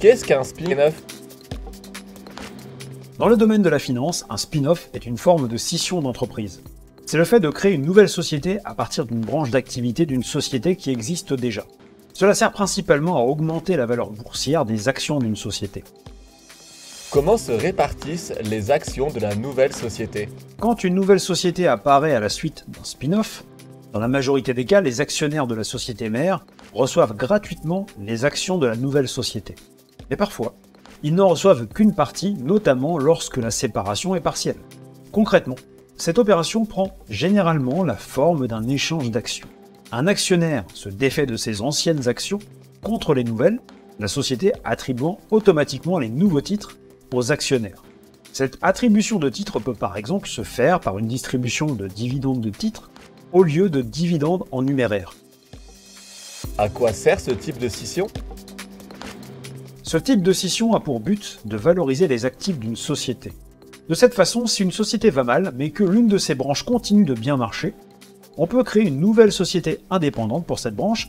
Qu'est-ce qu'un spin-off? Dans le domaine de la finance, un spin-off est une forme de scission d'entreprise. C'est le fait de créer une nouvelle société à partir d'une branche d'activité d'une société qui existe déjà. Cela sert principalement à augmenter la valeur boursière des actions d'une société. Comment se répartissent les actions de la nouvelle société? Quand une nouvelle société apparaît à la suite d'un spin-off, dans la majorité des cas, les actionnaires de la société mère reçoivent gratuitement les actions de la nouvelle société. Mais parfois, ils n'en reçoivent qu'une partie, notamment lorsque la séparation est partielle. Concrètement, cette opération prend généralement la forme d'un échange d'actions. Un actionnaire se défait de ses anciennes actions contre les nouvelles, la société attribuant automatiquement les nouveaux titres aux actionnaires. Cette attribution de titres peut par exemple se faire par une distribution de dividendes de titres au lieu de dividendes en numéraire. À quoi sert ce type de scission? Ce type de scission a pour but de valoriser les actifs d'une société. De cette façon, si une société va mal, mais que l'une de ses branches continue de bien marcher, on peut créer une nouvelle société indépendante pour cette branche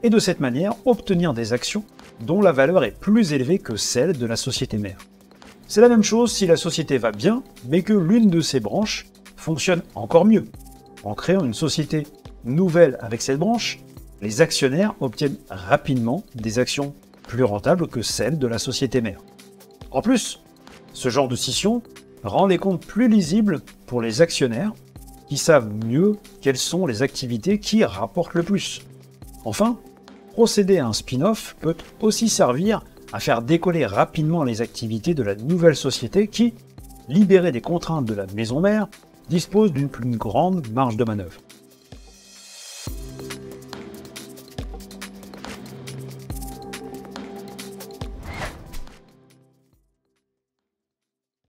et de cette manière obtenir des actions dont la valeur est plus élevée que celle de la société mère. C'est la même chose si la société va bien, mais que l'une de ses branches fonctionne encore mieux. En créant une société nouvelle avec cette branche, les actionnaires obtiennent rapidement des actions plus rentables que celles de la société mère. En plus, ce genre de scission rend les comptes plus lisibles pour les actionnaires qui savent mieux quelles sont les activités qui rapportent le plus. Enfin, procéder à un spin-off peut aussi servir à faire décoller rapidement les activités de la nouvelle société qui, libérée des contraintes de la maison mère, dispose d'une plus grande marge de manœuvre.